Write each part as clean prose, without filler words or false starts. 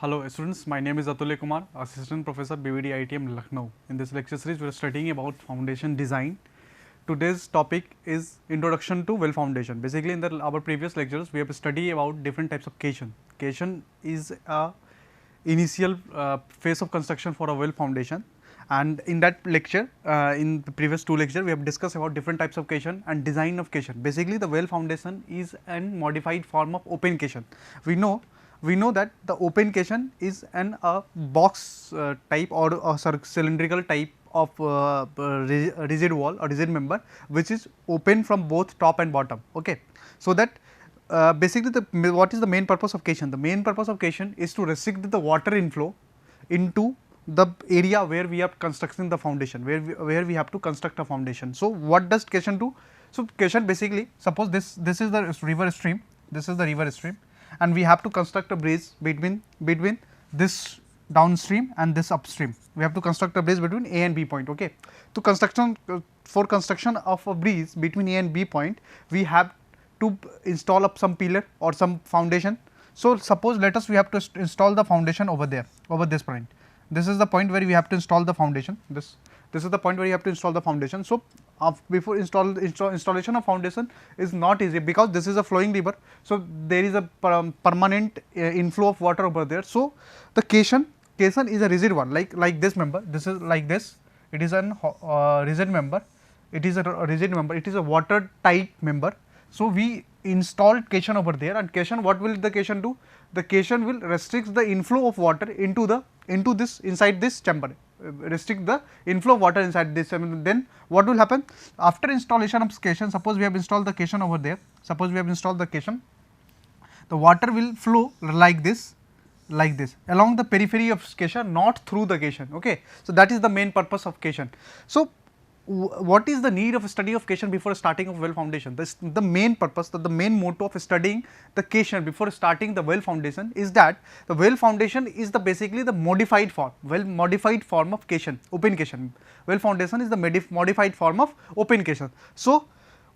Hello students, my name is Atulya Kumar, Assistant Professor BVD IITM Lucknow. In this lecture series, we are studying about foundation design. Today's topic is Introduction to Well Foundation. Basically, in our previous lectures, we have studied about different types of caisson. Caisson is a initial phase of construction for a well foundation, and in that lecture, in the previous two lectures, we have discussed about different types of caisson and design of caisson. Basically, the well foundation is an modified form of open caisson. We know that the open caisson is an box type or a cylindrical type of rigid wall or rigid member, which is open from both top and bottom. Okay. So, that basically what is the main purpose of caisson? The main purpose of caisson is to restrict the water inflow into the area where we are constructing the foundation, where we have to construct a foundation. So, what does caisson do? So, caisson basically, suppose this is the river stream, this is the river stream, and we have to construct a bridge between this downstream and this upstream. We have to construct a bridge between A and B point. Okay. To for construction of a bridge between A and B point, we have to install up some pillar or some foundation. So, suppose let us we have to install the foundation over there, over this point. This is the point where we have to install the foundation. This is the point where you have to install the foundation. So, before installation of foundation is not easy, because this is a flowing river. So, there is a permanent inflow of water over there. So, the caisson is a rigid one, like this member. This is like this. It is an rigid member. It is a rigid member. It is a watertight member. So, we installed caisson over there, and caisson, what will the caisson do? The caisson will restrict the inflow of water into this inside this chamber, restrict the inflow of water inside this. Then what will happen after installation of caisson? Suppose we have installed the caisson over there. Suppose we have installed the caisson, the water will flow like this along the periphery of caisson, not through the caisson. Okay. So, that is the main purpose of caisson. So, what is the need of study of caisson before starting of well foundation? The main purpose, the main motto of studying the caisson before starting the well foundation is that the well foundation is the basically the modified form, modified form of caisson, open caisson. Well foundation is the modified form of open caisson. So,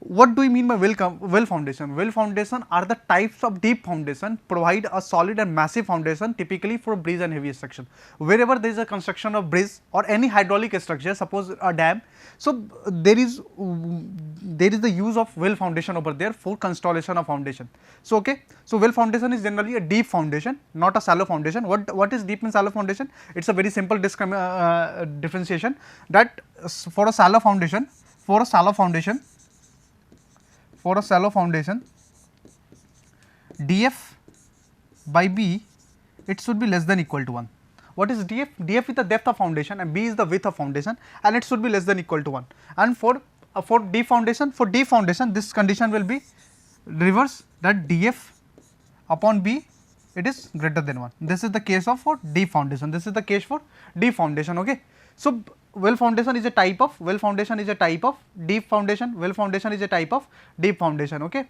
what do we mean by well foundation? Well foundation are the types of deep foundation provide a solid and massive foundation, typically for bridge and heavy structure. Wherever there is a construction of bridge or any hydraulic structure, suppose a dam, so there is the use of well foundation over there for installation of foundation. So, okay. So, well foundation is generally a deep foundation, not a shallow foundation. What is deep and shallow foundation? It is a very simple differentiation, that for a shallow foundation, df by b, it should be less than equal to 1. What is df? df is the depth of foundation and b is the width of foundation, and it should be less than equal to 1. And for deep foundation, this condition will be reverse, that df upon b, it is greater than 1. This is the case of for deep foundation. This is the case for deep foundation. Okay. So, well foundation is a type of deep foundation. Well foundation is a type of deep foundation. Okay.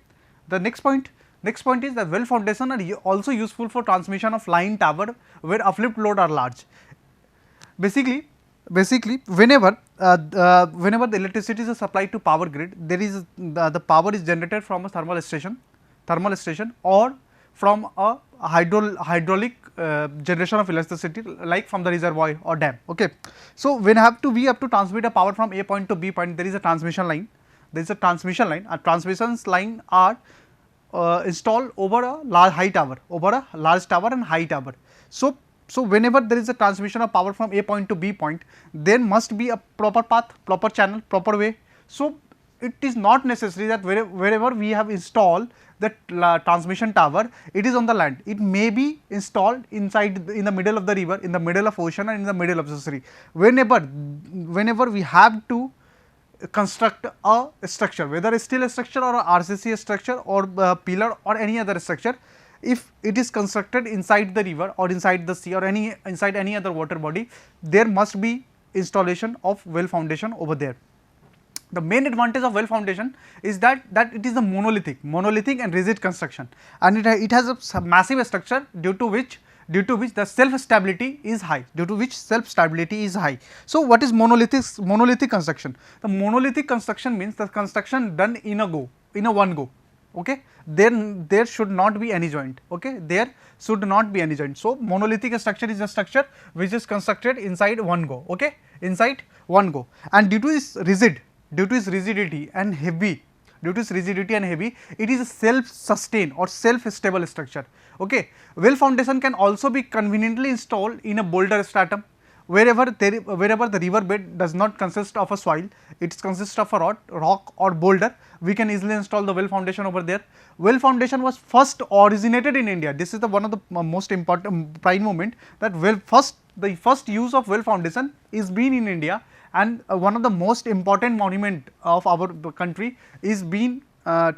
The next point is that well foundation are also useful for transmission of line tower where uplift load are large. Basically whenever the electricity is supplied to power grid, there is the power is generated from a thermal station or from a hydraulic generation of electricity, like from the reservoir or dam. Okay. So, we have to transmit a power from A point to B point. There is a transmission line. A transmission line are installed over a large tower and high tower. So, whenever there is a transmission of power from A point to B point, there must be a proper path, proper channel, proper way. So, it is not necessary that wherever we have installed the transmission tower, it is on the land. It may be installed in the middle of the river, in the middle of ocean, and in the middle of the sea. Whenever we have to construct a structure, whether a steel structure or a RCC structure or pillar or any other structure, if it is constructed inside the river or inside the sea or inside any other water body, there must be installation of well foundation over there. The main advantage of well foundation is that it is a monolithic and rigid construction, and it has a massive structure due to which the self stability is high. So, what is monolithic construction? The monolithic construction means the construction done in one go. okay, then there should not be any joint, okay, there should not be any joint. So monolithic structure is a structure which is constructed inside one go, okay, inside one go, and due to its rigidity and heavy, it is a self sustained or self stable structure, okay. Well foundation can also be conveniently installed in a boulder stratum, wherever the river bed does not consist of a soil, it consists of a rock or boulder, we can easily install the well foundation over there. Well foundation was first originated in India. This is the one of the most important prime moment, that the first use of well foundation is been in India, and one of the most important monument of our country is being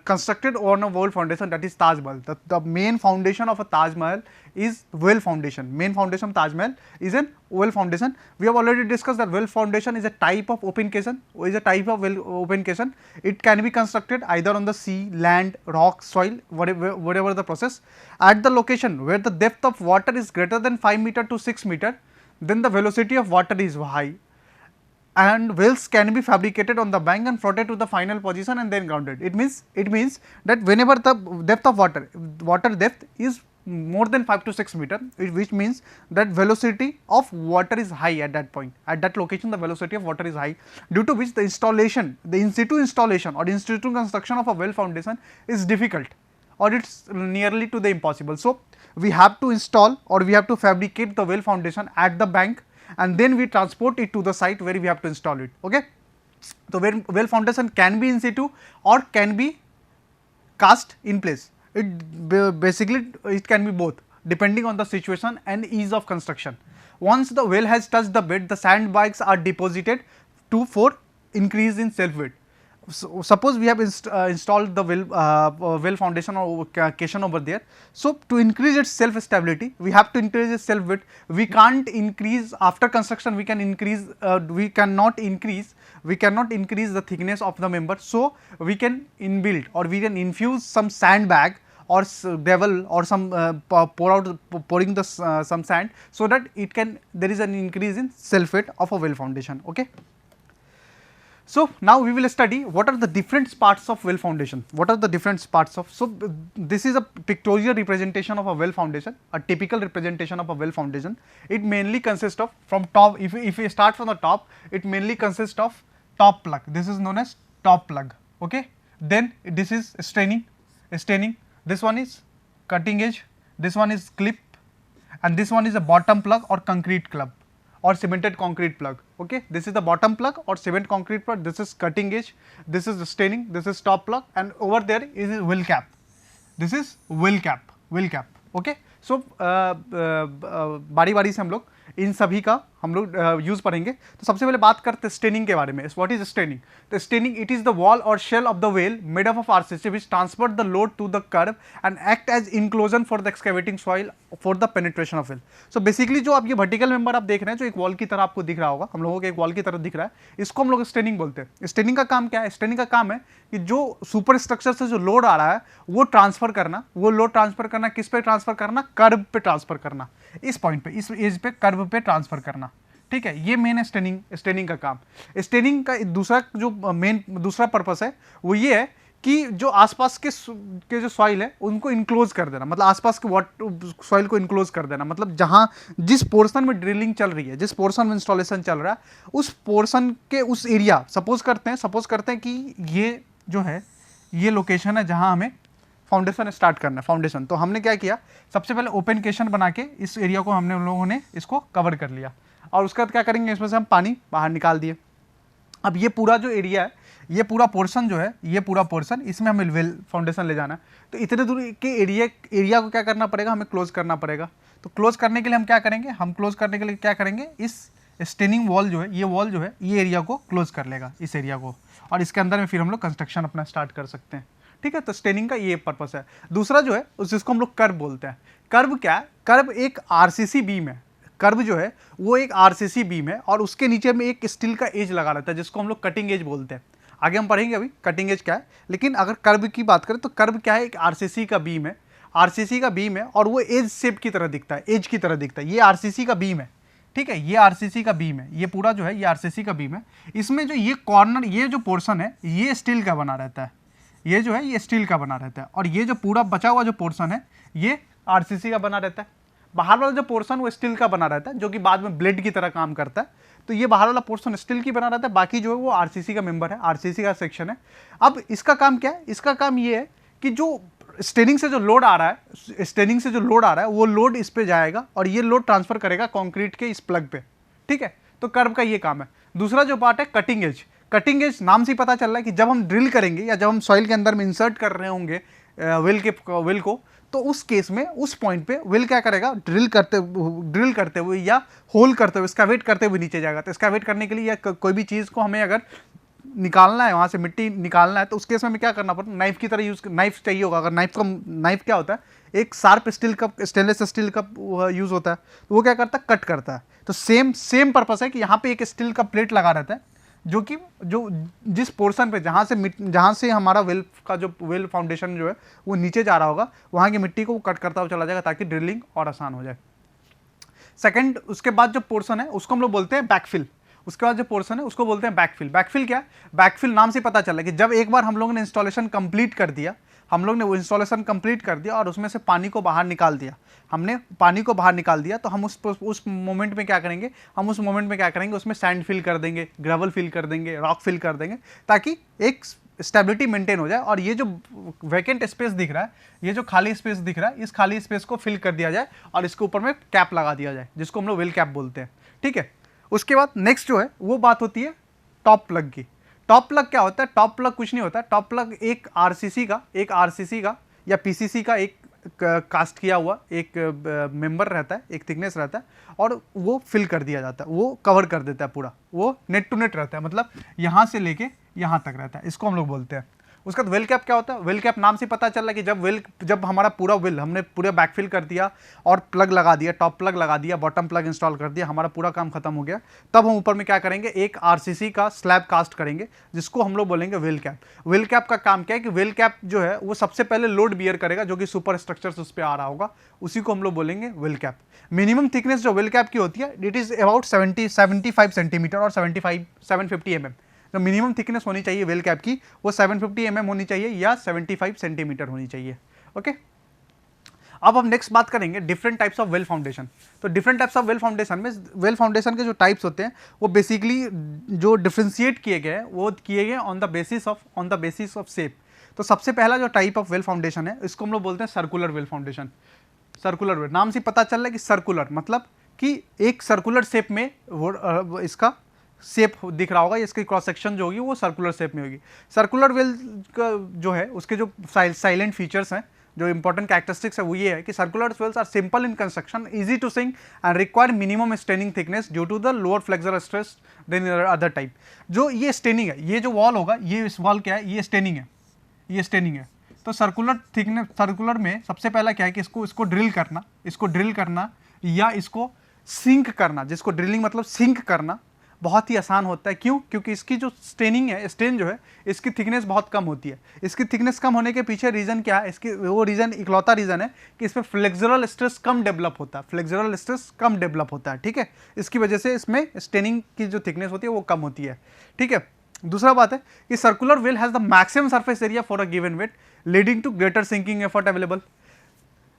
constructed on a well foundation, that is Taj Mahal. The main foundation of a Taj Mahal is well foundation. Main foundation of Taj Mahal is an well foundation. We have already discussed that well foundation is a type of open caisson, It can be constructed either on the sea, land, rock, soil, whatever the process. At the location where the depth of water is greater than 5 meter to 6 meter, then the velocity of water is high, and wells can be fabricated on the bank and floated to the final position and then grounded. It means that whenever the depth of water depth is more than 5 to 6 meter, which means that velocity of water is high at that point, at that location the velocity of water is high, due to which the in situ installation or in situ construction of a well foundation is difficult, or it is nearly to the impossible. So we have to install or we have to fabricate the well foundation at the bank, and then we transport it to the site where we have to install it, okay. So well foundation can be in situ or can be cast in place. Basically it can be both, depending on the situation and ease of construction. Once the well has touched the bed, the sandbags are deposited for increase in self weight. So suppose we have installed the well foundation or caisson over there. So to increase its self stability, we have to increase its self weight. We can't increase after construction. We cannot increase the thickness of the member. So we can inbuild or we can infuse some sandbag or gravel or some pouring the some sand, so that there is an increase in self weight of a well foundation, okay. So now we will study what are the different parts of well foundation. So this is a pictorial representation of a well foundation, a typical representation of a well foundation. It mainly consists of, from top, if we start from the top, it mainly consists of top plug. This is known as top plug, okay. Then this is staining, this one is cutting edge, this one is clip, and this one is a bottom plug or concrete club or cemented concrete plug, okay. This is the bottom plug or cement concrete plug, this is cutting edge, this is staining, this is top plug, and over there is a well cap, this is well cap, okay. So बारी बारी से हम लोग इन सभी का हम लोग use करेंगे। तो सबसे पहले बात करते हैं स्टेनिंग के बारे में। What is steining? तो steining it is the wall और shell of the well made up of RCC which transfer the load to the curb and act as enclosure for the excavating soil for the penetration of well. So basically जो आप ये vertical member आप देख रहे हैं, जो एक wall की तरह आपको दिख रहा होगा, हम लोगों के एक वॉल की तरह दिख रहा है, इसको हम लोग स्टेनिंग बोलते हैं। स्टेनिंग का काम क्या है? स्टेनिंग का काम है कि जो सुपर स्ट्रक्चर से जो लोड आ रहा है वो ट्रांसफर करना, वो लोड ट्रांसफर करना, किस पे ट्रांसफर करना? कर्व पे ट्रांसफर करना, इस पॉइंट पे, इस एज पे कर्व पे ट्रांसफर करना, ठीक है। ये मेन है स्टेनिंग का काम। स्टेनिंग का दूसरा पर्पस है वो ये है कि जो आसपास के जो सॉइल है उनको इनक्लोज कर देना, मतलब आसपास के सॉइल को इनक्लोज कर देना, मतलब जहां जिस पोर्शन में ड्रिलिंग चल रही है, जिस पोर्शन में इंस्टॉलेशन चल रहा है, उस पोर्शन के उस एरिया, सपोज करते हैं कि ये जो है ये लोकेशन है जहां हमें फाउंडेशन स्टार्ट करना है। फाउंडेशन तो हमने क्या किया, सबसे पहले ओपन केशन बना के इस एरिया को हमने उन लोगों ने इसको कवर कर लिया, और उसके बाद क्या करेंगे, इसमें से हम पानी बाहर निकाल दिए। अब ये पूरा जो एरिया है, ये पूरा पोर्शन जो है, ये पूरा पोर्शन, इसमें हमें वेल फाउंडेशन ले जाना है। तो इतने दूर के एरिया को क्या करना पड़ेगा, हमें क्लोज करना पड़ेगा। तो क्लोज करने के लिए हम क्या करेंगे, क्या करेंगे, इस स्टेनिंग वॉल जो है, ये वॉल जो है, ये एरिया को क्लोज कर लेगा, इस एरिया को, और इसके अंदर में फिर हम लोग कंस्ट्रक्शन अपना स्टार्ट कर सकते हैं, ठीक है। तो स्टेनिंग का ये पर्पस है। दूसरा जो है जिसको हम लोग कर्व बोलते हैं। कर्व क्या है? कर्व एक आरसीसी बीम है। कर्व जो है वो एक आरसीसी बीम है, और उसके नीचे में एक स्टील का एज लगा रहता है जिसको हम लोग कटिंग एज बोलते हैं। आगे हम पढ़ेंगे अभी कटिंग एज क्या है, लेकिन अगर कर्व की बात करें तो कर्व क्या है, एक आरसीसी का बीम है। आरसीसी का बीम है और वो एज शेप की तरह दिखता है, एज की तरह दिखता है। ये आरसीसी का बीम है, ठीक है, ये आरसीसी का बीम है, ये पूरा जो है ये आरसीसी का बीम है। इसमें जो ये कॉर्नर, ये जो पोर्शन है, ये स्टील का बना रहता है, ये जो है ये स्टील का बना रहता है, और ये जो पूरा बचा हुआ जो पोर्शन है ये आरसीसी का बना रहता है। बाहर वाला जो पोर्शन वो स्टील का बना रहता है, जो कि बाद में ब्लेड की तरह काम करता है। तो ये बाहर वाला पोर्शन स्टील की बना रहता है, बाकी जो है वो आरसीसी का मेंबर है, आरसीसी का सेक्शन है। अब इसका काम क्या है? इसका काम ये है कि जो स्टेनिंग से जो लोड आ रहा है, स्टेनिंग से जो लोड आ रहा है वो लोड इस पे जाएगा और ये लोड ट्रांसफर करेगा कंक्रीट के इस प्लग पे, ठीक है। तो कर्व का ये काम है। दूसरा जो पार्ट है कटिंग एज। कटिंग एज नाम से पता चल रहा है कि जब हम ड्रिल करेंगे या जब हम सॉइल के अंदर में इंसर्ट कर रहे होंगे वेल को, तो उस केस में उस पॉइंट पे वेल क्या करेगा, ड्रिल करते हुए या होल करते हुए, स्कैवेट करते हुए नीचे जाएगा। तो स्कैवेट करने के लिए या कोई भी चीज़ को हमें अगर निकालना है, वहाँ से मिट्टी निकालना है, तो उस केस में हमें क्या करना पड़ता है, नाइफ की तरह नाइफ चाहिए होगा। अगर नाइफ क्या होता है, एक शार्प स्टील का, स्टेनलेस स्टील का यूज़ होता है, तो वो क्या करता है, कट करता है। तो सेम पर्पस है कि यहाँ पे एक स्टील का प्लेट लगा रहता है, जो जिस पोर्शन पे जहाँ से हमारा वेल का जो वेल फाउंडेशन जो है वो नीचे जा रहा होगा, वहाँ की मिट्टी को वो कट करता हुआ चला जाएगा ताकि ड्रिलिंग और आसान हो जाए। सेकंड, उसके बाद जो पोर्शन है उसको हम लोग बोलते हैं बैकफिल। उसके बाद जो पोर्शन है उसको बोलते हैं बैकफिल। बैकफिल क्या है? बैकफिल नाम से पता चला कि जब एक बार हम लोगों ने इंस्टॉलेशन कंप्लीट कर दिया, हम लोग ने वो इंस्टॉलेशन कंप्लीट कर दिया और उसमें से पानी को बाहर निकाल दिया, हमने पानी को बाहर निकाल दिया, तो हम उस मोमेंट में क्या करेंगे, उसमें सैंड फिल कर देंगे, ग्रेवल फिल कर देंगे, रॉक फिल कर देंगे, ताकि एक स्टेबिलिटी मेंटेन हो जाए। और ये जो वैकेंट स्पेस दिख रहा है, ये जो खाली स्पेस दिख रहा है, इस खाली स्पेस को फिल कर दिया जाए और इसके ऊपर में कैप लगा दिया जाए, जिसको हम लोग वेल कैप बोलते हैं, ठीक है। उसके बाद नेक्स्ट जो है वो बात होती है टॉप प्लग की। टॉप प्लग क्या होता है? टॉप प्लग कुछ नहीं होता। टॉप प्लग एक आरसीसी का या पीसीसी का एक कास्ट किया हुआ एक मेंबर रहता है, एक थिकनेस रहता है, और वो फिल कर दिया जाता है, वो कवर कर देता है पूरा, वो नेट टू नेट रहता है, मतलब यहाँ से लेके यहाँ तक रहता है, इसको हम लोग बोलते हैं। उसका वेल कैप क्या होता है? वेल कैप नाम से पता चल रहा है कि जब हमारा पूरा वेल हमने पूरा बैकफिल कर दिया और प्लग लगा दिया, टॉप प्लग लगा दिया, बॉटम प्लग इंस्टॉल कर दिया, हमारा पूरा काम खत्म हो गया, तब हम ऊपर में क्या करेंगे, एक आरसीसी का स्लैब कास्ट करेंगे, जिसको हम लोग बोलेंगे वेल कैप। वेल कैप का काम क्या है कि वेल कैप जो है वो सबसे पहले लोड बियर करेगा, जो कि सुपर स्ट्रक्चर से उस पर आ रहा होगा, उसी को हम लोग बोलेंगे वेल कैप। मिनिमम थिकनेस जो वेल कैप की होती है, इट इज अबाउट 75 सेंटीमीटर और 750 mm। जो मिनिमम थिकनेस होनी चाहिए वेल कैप की वो 750 mm होनी चाहिए या 75 सेंटीमीटर होनी चाहिए, ओके। अब हम नेक्स्ट बात करेंगे different types of well foundation. तो different types of well foundation में वेल फाउंडेशन के जो टाइप्स होते हैं वो बेसिकली जो डिफ्रेंशिएट किए गए हैं वो किए गए on the basis of shape. तो सबसे पहला जो टाइप ऑफ वेल फाउंडेशन है, इसको हम लोग बोलते हैं circular well foundation. Circular well नाम से पता चल रहा है कि सर्कुलर मतलब कि एक सर्कुलर शेप में वो इसका शेप दिख रहा होगा, इसकी क्रॉस सेक्शन जो होगी वो सर्कुलर शेप में होगी। सर्कुलर वेल का जो है उसके जो साइलेंट फीचर्स हैं, जो इंपॉर्टेंट कैरेक्टरिस्टिक्स है वो ये है कि circular wells are simple in construction, easy to sink and require minimum steining thickness due to the lower flexural stress than other type. जो ये स्टेनिंग है, ये जो वॉल होगा, ये इस वॉल क्या है, ये स्टेनिंग है, ये स्टेनिंग है। तो सर्कुलर में सबसे पहला क्या है कि इसको ड्रिल करना या इसको सिंक करना, जिसको ड्रिलिंग मतलब सिंक करना बहुत ही आसान होता है। क्यों? क्योंकि इसकी जो स्टेन जो है इसकी थिकनेस बहुत कम होती है। इसकी थिकनेस कम होने के पीछे रीज़न क्या है? इसकी वो रीज़न इकलौता रीज़न है कि इसमें फ्लेक्सुरल स्ट्रेस कम डेवलप होता है, ठीक है। इसकी वजह से इसमें स्टेनिंग की जो थिकनेस होती है वो कम होती है, ठीक है। दूसरा बात है कि circular well has the maximum surface area for a given weight leading to greater sinking effort available.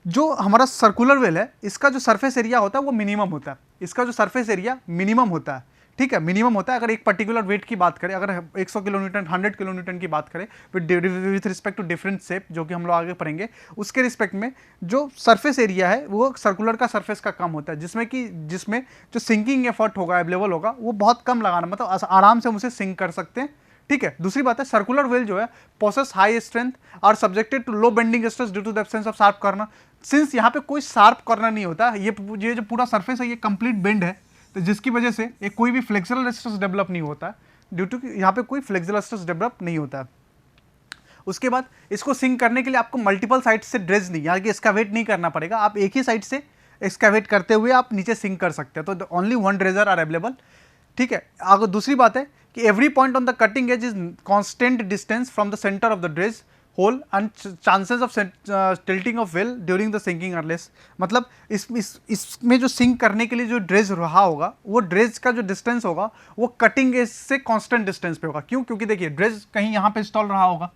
जो हमारा सर्कुलर वेल है इसका जो सरफेस एरिया होता है वो मिनिमम होता है, इसका जो सरफेस एरिया मिनिमम होता है, ठीक है, मिनिमम होता है। अगर एक पर्टिकुलर वेट की बात करें, अगर 100 किलोन्यूटन 100 किलोन्यूटन की बात करें with respect to different shape, जो कि हम लोग आगे पढ़ेंगे, उसके रिस्पेक्ट में जो सरफेस एरिया है वो सर्कुलर का सरफेस का कम होता है, जिसमें जो सिंकिंग एफर्ट होगा अवेलेबल होगा वो बहुत कम लगाना, मतलब आराम से हम उसे सिंक कर सकते हैं, ठीक है। दूसरी बात है सर्कुलर वेल जो है पोसेस हाई स्ट्रेंथ और subjected to low bending stress due to the absence of sharp corner. Since यहाँ पे कोई शार्प कॉर्नर नहीं होता, ये जो पूरा सरफेस है ये कंप्लीट बेंड है, तो जिसकी वजह से एक कोई भी फ्लेक्सुरल स्ट्रेस डेवलप नहीं होता, ड्यू टू यहाँ पे कोई फ्लेक्सुरल स्ट्रेस डेवलप नहीं होता। उसके बाद इसको सिंक करने के लिए आपको मल्टीपल साइड से ड्रेज नहीं, यानी कि एक्सकावेट नहीं करना पड़ेगा, आप एक ही साइड से एक्सकावेट करते हुए आप नीचे सिंक कर सकते हैं। तो only one dredger are available, ठीक है। अगर दूसरी बात है कि every point on the cutting edge is constant distance from the centre of the dredge hole and chances of tilting of well during the sinking are less. मतलब इसमें जो सिंक करने के लिए जो ड्रेज रहा होगा वो ड्रेज का जो डिस्टेंस होगा वो कटिंग एज से कांस्टेंट डिस्टेंस पे होगा। क्यों? क्योंकि देखिए ड्रेज कहीं यहाँ पे इंस्टॉल रहा होगा,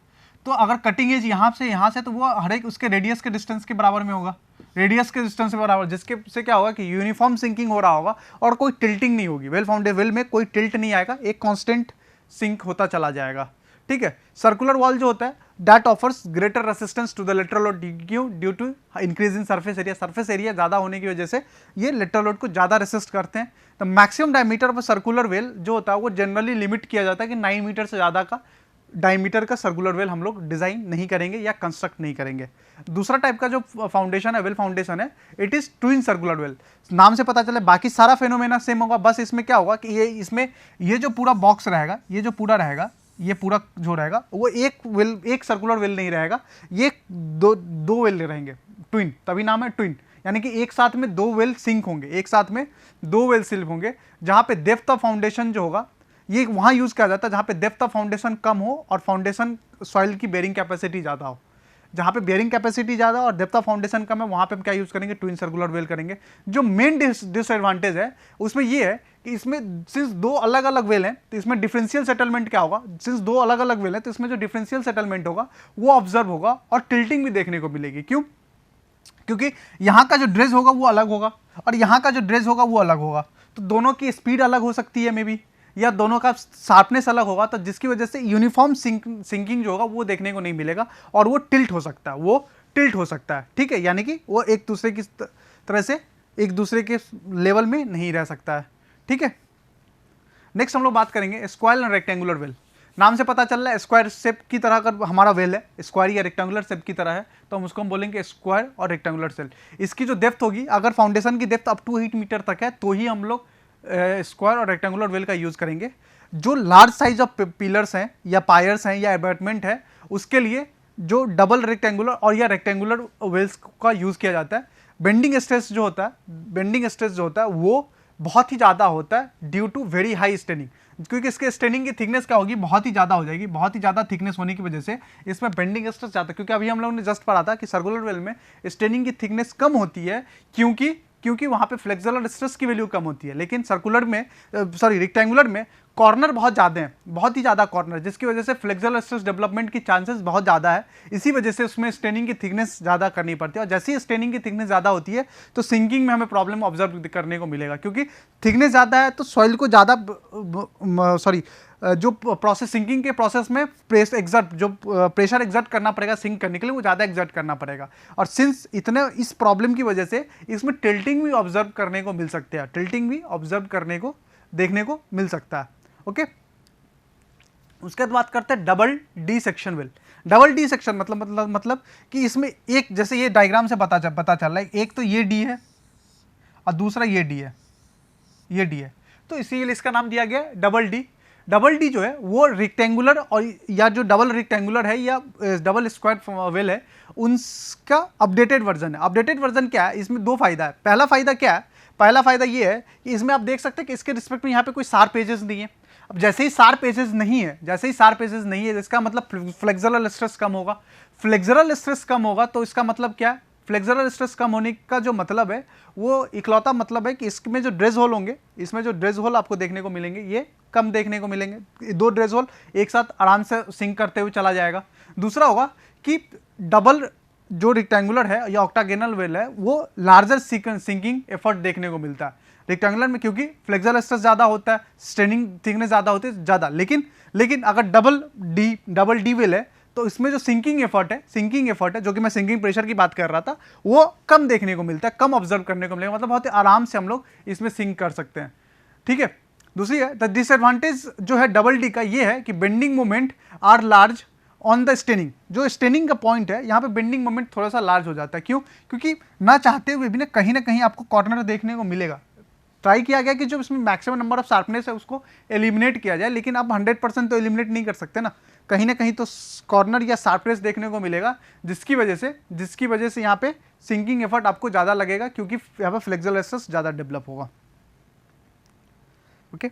तो अगर कटिंग एज यहाँ से तो वो हर एक उसके रेडियस के डिस्टेंस के बराबर में होगा, रेडियस के डिस्टेंस के बराबर, जिसके से क्या होगा कि यूनिफॉर्म सिंकिंग हो रहा होगा और कोई टिल्टिंग नहीं होगी। वेल फाउंडेड वेल में कोई टिल्ट नहीं आएगा, एक कांस्टेंट सिंक होता चला जाएगा। ठीक है, सर्कुलर वॉल जो होता है that offers greater resistance to the lateral load due to increase in surface area. Surface area ज़्यादा होने की वजह से ये लेटरल लोड को ज़्यादा रेसिस्ट करते हैं। तो maximum diameter of circular well जो होता है वो जनरली लिमिट किया जाता है कि 9 मीटर से ज़्यादा का डायमीटर का सर्कुलर वेल हम लोग डिज़ाइन नहीं करेंगे या कंस्ट्रक्ट नहीं करेंगे। दूसरा टाइप का जो फाउंडेशन है, वेल फाउंडेशन है, it is twin circular well. नाम से पता चले बाकी सारा फेनोमेना सेम होगा, बस इसमें क्या होगा कि ये जो पूरा बॉक्स रहेगा, ये जो पूरा रहेगा, ये पूरा जो रहेगा वो एक सर्कुलर वेल नहीं रहेगा, ये दो वेल रहेंगे, ट्विन, तभी नाम है ट्विन। यानी कि एक साथ में 2 वेल सिंक होंगे, एक साथ में 2 वेल सिंक होंगे, जहाँ पे डेप्थ ऑफ फाउंडेशन जो होगा ये वहाँ यूज़ किया जाता है जहाँ पे डेप्थ ऑफ फाउंडेशन कम हो और फाउंडेशन सॉइल की बेयरिंग कैपेसिटी ज़्यादा हो। जहाँ पे बेयरिंग कैपेसिटी ज़्यादा और डेप्थ ऑफ फाउंडेशन कम है वहाँ पे हम क्या यूज़ करेंगे, ट्विन सर्कुलर वेल करेंगे। जो मेन डिसएडवांटेज है उसमें ये है कि इसमें सिंस 2 अलग अलग वेल हैं तो इसमें डिफरेंशियल सेटलमेंट क्या होगा, सिंस 2 अलग अलग वेल हैं तो इसमें जो डिफरेंशियल सेटलमेंट होगा वो ऑब्जर्व होगा और टिल्टिंग भी देखने को मिलेगी। क्यों? क्योंकि यहाँ का जो ड्रेज होगा वो अलग होगा और यहाँ का जो ड्रेज होगा वो अलग होगा, तो दोनों की स्पीड अलग हो सकती है मे बी, या दोनों का शार्पनेस अलग होगा, तो जिसकी वजह से यूनिफॉर्म सिंकिंग जो होगा वो देखने को नहीं मिलेगा और वो टिल्ट हो सकता है, ठीक है, यानी कि वो एक दूसरे की तरह से एक दूसरे के लेवल में नहीं रह सकता है। ठीक है, नेक्स्ट हम लोग बात करेंगे स्क्वायर एंड रेक्टेंगुलर वेल। नाम से पता चल रहा है स्क्वायर शेप की तरह अगर हमारा वेल है, स्क्वायर या रेक्टेंगुलर शेप की तरह है, तो हम उसको हम बोलेंगे स्क्वायर और रेक्टेंगुलर सेल। इसकी जो डेप्थ होगी, अगर फाउंडेशन की डेप्थ अप टू 8 मीटर तक है तो ही हम लोग स्क्वायर और रेक्टेंगुलर वेल का यूज़ करेंगे। जो लार्ज साइज ऑफ पिलर्स हैं या पायर्स हैं या एबैटमेंट है, उसके लिए जो डबल रेक्टेंगुलर और या रेक्टेंगुलर वेल्स का यूज़ किया जाता है। बेंडिंग स्ट्रेस जो होता है वो बहुत ही ज़्यादा होता है due to very high straining, क्योंकि इसके स्ट्रेनिंग की थिकनेस क्या होगी, बहुत ही ज़्यादा हो जाएगी। बहुत ही ज़्यादा थिकनेस होने की वजह से इसमें बेंडिंग स्ट्रेस ज़्यादा, क्योंकि अभी हम लोगों ने जस्ट पढ़ा था कि सर्कुलर वेल में स्ट्रेनिंग की थिकनेस कम होती है क्योंकि वहाँ पे फ्लेक्सुरल स्ट्रेस की वैल्यू कम होती है। लेकिन रेक्टेंगुलर में कॉर्नर बहुत ज़्यादा हैं, बहुत ही ज़्यादा कॉर्नर, जिसकी वजह से फ्लेक्सुरल स्ट्रेस डेवलपमेंट की चांसेस बहुत ज़्यादा है। इसी वजह से उसमें स्ट्रेनिंग की थिकनेस ज़्यादा करनी पड़ती है, और जैसे ही स्ट्रेनिंग की थिकनेस ज़्यादा होती है तो सिंकिंग में हमें प्रॉब्लम ऑब्जर्व करने को मिलेगा, क्योंकि थिकनेस ज़्यादा है तो सॉइल को ज़्यादा जो प्रोसेस सिंकिंग के प्रोसेस में प्रेशर एग्जर्ट करना पड़ेगा सिंक करने के लिए, वो ज़्यादा एग्जर्ट करना पड़ेगा। और सिंस इस प्रॉब्लम की वजह से इसमें टिल्टिंग भी ऑब्जर्व करने को मिल सकते हैं, टिल्टिंग भी ऑब्जर्व करने को देखने को मिल सकता है। ओके, उसके बाद बात करते हैं double D section well. Double D section मतलब कि इसमें एक, जैसे ये डायग्राम से पता चल रहा है, एक तो ये डी है और दूसरा ये डी है, तो इसीलिए इसका नाम दिया गया डबल डी। डबल डी जो है वो रेक्टेंगुलर और या जो डबल रेक्टेंगुलर है या डबल स्क्वायर वेल है, उनका अपडेटेड वर्जन है। अपडेटेड वर्जन क्या है, इसमें 2 फायदा है। पहला फायदा क्या है, पहला फायदा ये है कि इसमें आप देख सकते हैं कि इसके रिस्पेक्ट में यहाँ पे कोई शार्प एजेस नहीं है। अब जैसे ही शार्प एजेस नहीं है, इसका मतलब फ्लेक्सुरल स्ट्रेस कम होगा। फ्लेक्सुरल स्ट्रेस कम होगा तो इसका मतलब क्या है, फ्लेक्सुरल स्ट्रेस कम होने का जो मतलब है वो इकलौता मतलब है कि इसमें जो ड्रेज होल होंगे, इसमें जो ड्रेज होल आपको देखने को मिलेंगे ये कम देखने को मिलेंगे। 2 ड्रेज होल एक साथ आराम से सिंक करते हुए चला जाएगा। दूसरा होगा कि डबल जो रेक्टेंगुलर है या ऑक्टागोनल वेल है वो लार्जर सिंकिंग एफर्ट देखने को मिलता है रेक्टेंगुलर में, क्योंकि फ्लेक्सुरल स्ट्रेस ज़्यादा होता है, स्ट्रेनिंग थिकनेस ज़्यादा होती है ज़्यादा। लेकिन अगर डबल डी वेल है तो इसमें जो सिंकिंग एफर्ट है, जो कि मैं सिंकिंग प्रेशर की बात कर रहा था, वो कम देखने को मिलता है, कम ऑब्जर्व करने को मिलेगा, मतलब बहुत ही आराम से हम लोग इसमें सिंक कर सकते हैं। ठीक है, दूसरी है द डिसएडवांटेज जो है डबल डी का ये है कि bending moment are large on the steining. जो स्टेनिंग का पॉइंट है यहाँ पे बेंडिंग मोमेंट थोड़ा सा लार्ज हो जाता है। क्यों? क्योंकि ना चाहते हुए भी ना कहीं आपको कॉर्नर देखने को मिलेगा। ट्राई किया गया कि जो इसमें मैक्सिमम नंबर ऑफ शार्पनेस है उसको एलिमिनेट किया जाए, लेकिन आप 100% तो एलिमिनेट नहीं कर सकते ना, कहीं ना कहीं तो कॉर्नर या शार्पनेस देखने को मिलेगा, जिसकी वजह से यहाँ पे सिंकिंग एफर्ट आपको ज़्यादा लगेगा, क्योंकि यहाँ पे फ्लेक्सुरल स्ट्रेस ज़्यादा डेवलप होगा। ओके,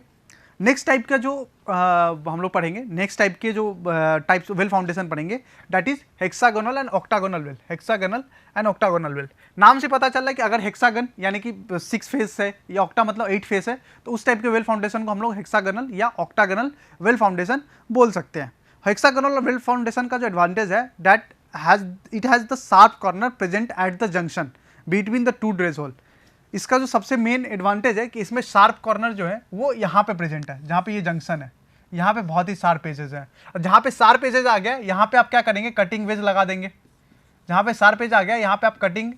नेक्स्ट टाइप का जो हम लोग पढ़ेंगे, नेक्स्ट टाइप के जो टाइप्स वेल फाउंडेशन पढ़ेंगे, that is hexagonal and octagonal well. नाम से पता चल रहा है कि अगर हेक्सागन यानी कि 6 फेस है या ऑक्टा मतलब 8 फेस है, तो उस टाइप के वेल फाउंडेशन को हम लोग हेक्सागोनल या ऑक्टागोनल वेल फाउंडेशन बोल सकते हैं। हेक्सागोनल और वेल फाउंडेशन का जो एडवांटेज है that it has the sharp corner present at the junction between the two dredge hole. इसका जो सबसे मेन एडवांटेज है कि इसमें शार्प कॉर्नर जो है वो यहाँ पे प्रेजेंट है, जहाँ पे ये जंक्शन है, यहाँ पे बहुत ही शार्प एजेस है। और जहाँ पे शार्प एजेस आ गया यहाँ पे आप क्या करेंगे, कटिंग वेज लगा देंगे। जहाँ पे शार्प एज आ गया यहाँ पे आप कटिंग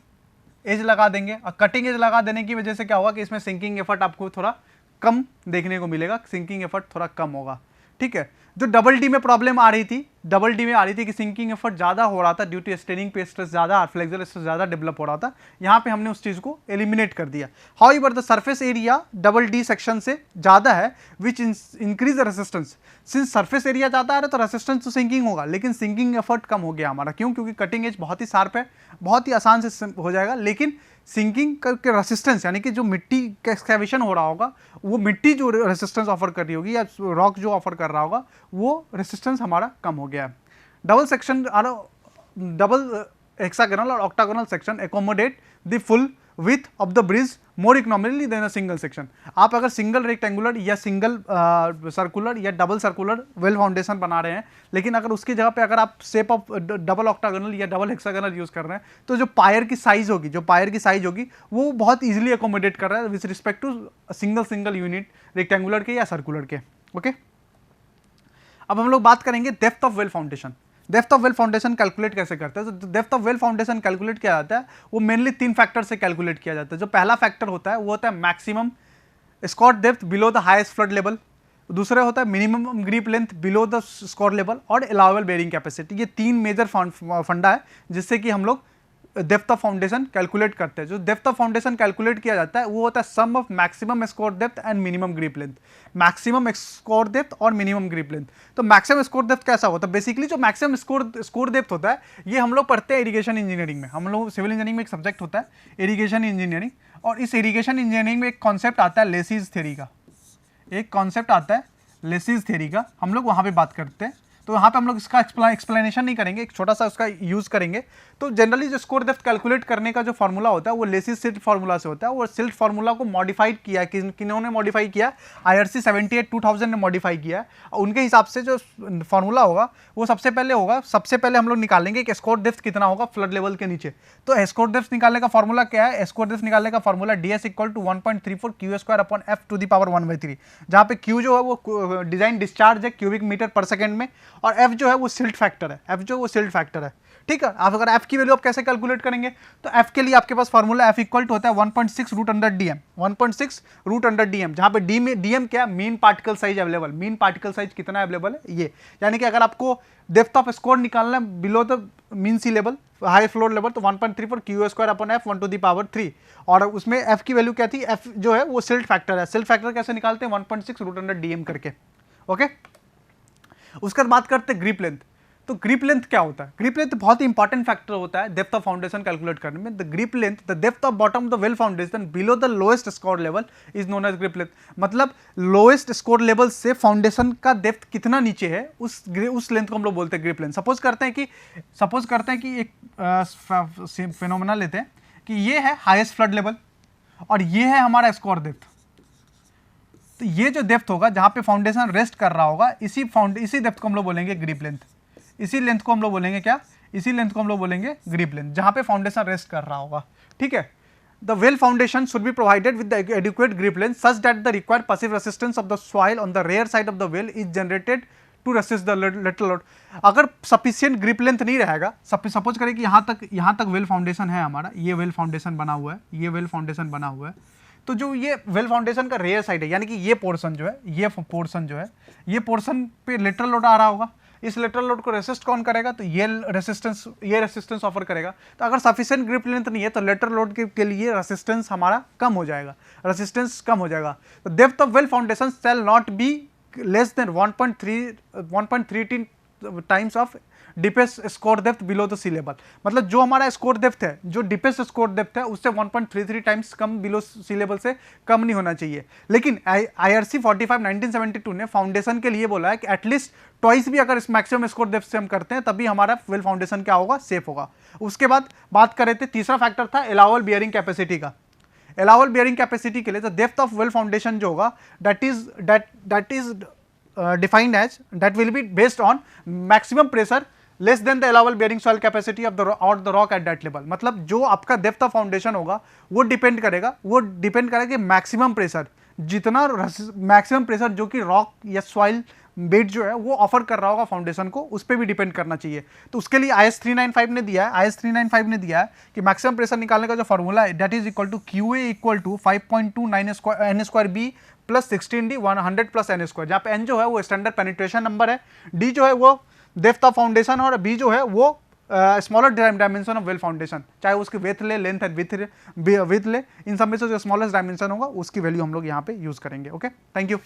एज लगा देंगे, और कटिंग एज लगा देने की वजह से क्या होगा कि इसमें सिंकिंग एफर्ट आपको थोड़ा कम देखने को मिलेगा, सिंकिंग एफर्ट थोड़ा कम होगा। ठीक है, जो डबल डी में प्रॉब्लम आ रही थी, डबल डी में आ रही थी कि सिंकिंग एफर्ट ज़्यादा हो रहा था ड्यू टू स्ट्रेनिंग पे स्ट्रेस ज़्यादा, फ्लेक्सुरल स्ट्रेस ज़्यादा डेवलप हो रहा था, यहाँ पे हमने उस चीज़ को एलिमिनेट कर दिया। However the surface area double D section से ज़्यादा है which increase the resistance. Since surface area ज़्यादा आ रहा है तो रेसिस्टेंस तो सिंकिंग होगा, लेकिन सिंकिंग एफर्ट कम हो गया हमारा। क्यों? क्योंकि कटिंग एज बहुत ही शार्प है, बहुत ही आसान से हो जाएगा, लेकिन सिंकिंग के रेसिस्टेंस यानी कि जो मिट्टी का एक्सकैवेशन हो रहा होगा, वो मिट्टी जो रेसिस्टेंस ऑफर कर रही होगी या रॉक जो ऑफर कर रहा होगा, वो रेसिस्टेंस हमारा कम हो गया है। डबल सेक्शन डबल हेक्सागोनल और octagonal section accommodate the full width of the bridge more economically than a single section. आप अगर सिंगल रेक्टेंगुलर या सिंगल सर्कुलर या डबल सर्कुलर वेल फाउंडेशन बना रहे हैं, लेकिन अगर उसकी जगह पे अगर आप शेप ऑफ डबल ऑक्टागोनल या डबल हेक्सागोनल यूज कर रहे हैं, तो जो पायर की साइज होगी वो बहुत इजीली एकोमोडेट कर रहा है with respect to single unit rectangular के या सर्कुलर के। ओके, अब हम लोग बात करेंगे depth of well foundation. Depth of well foundation calculate कैसे करते हैं? तो depth of well foundation calculate किया जाता है, वो मेनली 3 फैक्टर से कैलकुलेट किया जाता है। जो पहला फैक्टर होता है वो होता है maximum scour depth below the highest flood level, दूसरा होता है minimum grip length below the scour level, और अलाउबल बेयरिंग कैपेसिटी। ये 3 मेजर फंडा है जिससे कि हम लोग डेप्थ ऑफ फाउंडेशन कैलकुलेट करते हैं। जो डेप्थ ऑफ फाउंडेशन कैलकुलेट किया जाता है वो होता है sum of maximum scour depth and minimum grip length. Maximum scour depth और मिनिमम ग्रिप लेंथ। तो मैक्सिमम स्कोर डेप्थ कैसा होता है? बेसिकली जो मैक्सिमम स्कोर डेप्थ होता है ये हम लोग पढ़ते हैं इरिगेशन इंजीनियरिंग में। हम लोग सिविल इंजीनियरिंग में एक सब्जेक्ट होता है इरिगेशन इंजीनियरिंग, और इस इरिगेशन इंजीनियरिंग में एक कॉन्सेप्ट आता है लेसिस थ्योरी का, एक कॉन्सेप्ट आता है लेसिस थ्योरी का, हम लोग वहाँ पे बात करते हैं। तो यहाँ पे हम लोग इसका एक्सप्लेनेशन नहीं करेंगे, एक छोटा सा उसका यूज करेंगे। तो जनरली जो स्कोर डेप्थ कैलकुलेट करने का जो फॉर्मूला होता है वो लेसिस सिल्ट फार्मूला से होता है। वो सिल्ट फार्मूला को मॉडिफाइड किया, किन्होंने मॉडिफाई किया? IRC 78-2000 ने मॉडिफाई किया। और उनके हिसाब से जो फार्मूला होगा वो सबसे पहले हम लोग निकालेंगे कि स्कोर डेप्थ कितना होगा फ्लड लेवल के नीचे। तो स्कोर डेप्थ निकालने का फॉर्मूला क्या है? स्कोर डेप्थ निकालने का फॉर्मूला DS = 1.34 Q²/F⁻³ जहाँ पे Q जो है वो डिजाइन डिस्चार्ज है क्यूबिक मीटर पर सेकेंड में, और F जो है वो सिल्ट फैक्टर है। ठीक है, आप अगर F की वैल्यू आप कैसे कैलकुलेट करेंगे? तो F के लिए आपके पास फॉर्मूला F इक्वल टू होता है 1.6 √DM, 1.6 √DM, जहाँ पे DM क्या है? Mean particle size available. Mean particle size कितना अवेलेबल है ये, यानी कि अगर आपको डेप्थ ऑफ स्कोर निकालना है below the mean sea level, high flood level, तो 1.34 Q²/F⁻³ और उसमें F की वैल्यू क्या थी? F जो है वो सिल्ट फैक्टर है। सिल्ट फैक्टर कैसे निकालते हैं? 1.6 √DM करके। ओके, उसके बाद बात करते हैं ग्रिप लेंथ। तो ग्रिप लेंथ क्या होता है? ग्रिप लेंथ बहुत ही इंपॉर्टेंट फैक्टर होता है डेप्थ ऑफ फाउंडेशन कैलकुलेट करने में। The grip length, the depth of bottom of the well foundation below the lowest scour level is known as grip length. मतलब lowest scour level से foundation का depth कितना नीचे है उस लेंथ को हम लोग बोलते हैं ग्रिप लेंथ। सपोज करते हैं कि एक फिनोमेना लेते हैं कि ये है हाईएस्ट फ्लड लेवल और ये है हमारा स्कोर डेप्थ। तो ये जो डेप्थ होगा जहां पे फाउंडेशन रेस्ट कर रहा होगा, इसी डेप्थ को हम लोग बोलेंगे ग्रिप लेंथ। इसी लेंथ को हम लोग बोलेंगे क्या? इसी लेंथ को हम लोग बोलेंगे ग्रिप लेंथ, जहां पे फाउंडेशन रेस्ट कर रहा होगा। ठीक है, the well foundation should be provided with the adequate grip length such that the required passive resistance of the soil on the rear side of the well is generated to resist the lateral load. अगर sufficient grip length नहीं रहेगा, suppose करें कि यहाँ तक well foundation है हमारा, ये वेल फाउंडेशन बना हुआ है, ये वेल फाउंडेशन बना हुआ है, तो जो ये वेल फाउंडेशन का रेयर साइड है, यानी कि ये पोर्शन जो है, ये पोर्शन पे लेटरल लोड आ रहा होगा। इस लेटरल लोड को रेसिस्ट कौन करेगा? तो ये रेसिस्टेंस ऑफर करेगा। तो अगर सफिशिएंट ग्रिप लेंथ नहीं है तो लेटरल लोड के लिए रेसिस्टेंस हमारा कम हो जाएगा, तो depth of well foundation shall not be less than 1.3 times of deepest scour depth below the sea level. मतलब जो हमारा स्कोर डेप्थ है, जो डीपेस्ट स्कोर डेप्थ है, उससे 1.33 टाइम्स कम बिलो सी लेवल से कम नहीं होना चाहिए। लेकिन IRC 45/1972 ने फाउंडेशन के लिए बोला है कि एटलीस्ट ट्वाइस भी अगर इस मैक्सिमम स्कोर डेप्थ से हम करते हैं तभी हमारा वेल फाउंडेशन क्या होगा? सेफ होगा। उसके बाद बात करें थे, तीसरा फैक्टर था अलाउबल बियरिंग कैपेसिटी का। अलाउबल बियरिंग कैपेसिटी के लिए तो डेप्थ ऑफ वेल फाउंडेशन जो होगा that is defined as that will be based on maximum pressure less than the allowable bearing soil capacity of the or the rock at that level. मतलब जो आपका depth of foundation होगा वो depend करेगा कि maximum pressure, जितना maximum pressure जो कि रॉक या सॉइल बेड जो है वो ऑफर कर रहा होगा फाउंडेशन को, उस पर भी डिपेंड करना चाहिए। तो उसके लिए IS 395 ने दिया है, IS 395 ने दिया है कि मैक्सिमम प्रेशर निकालने का जो फॉर्मूला है that is equal to QA equal to 5.29 N square बी plus 16D 100 plus N square, जहाँ पे N जो है वो स्टैंडर्ड पेनिट्रेशन नंबर है, D जो है वो डेप्थ ऑफ फाउंडेशन और B जो है वो smaller dimension of well foundation, चाहे उसकी विड्थ ले, लेंथ एंड विड्थ ले, इन सब में से जो स्मॉलेस्ट डायमेंशन होगा उसकी वैल्यू हम लोग यहाँ पे यूज करेंगे। Okay, thank you.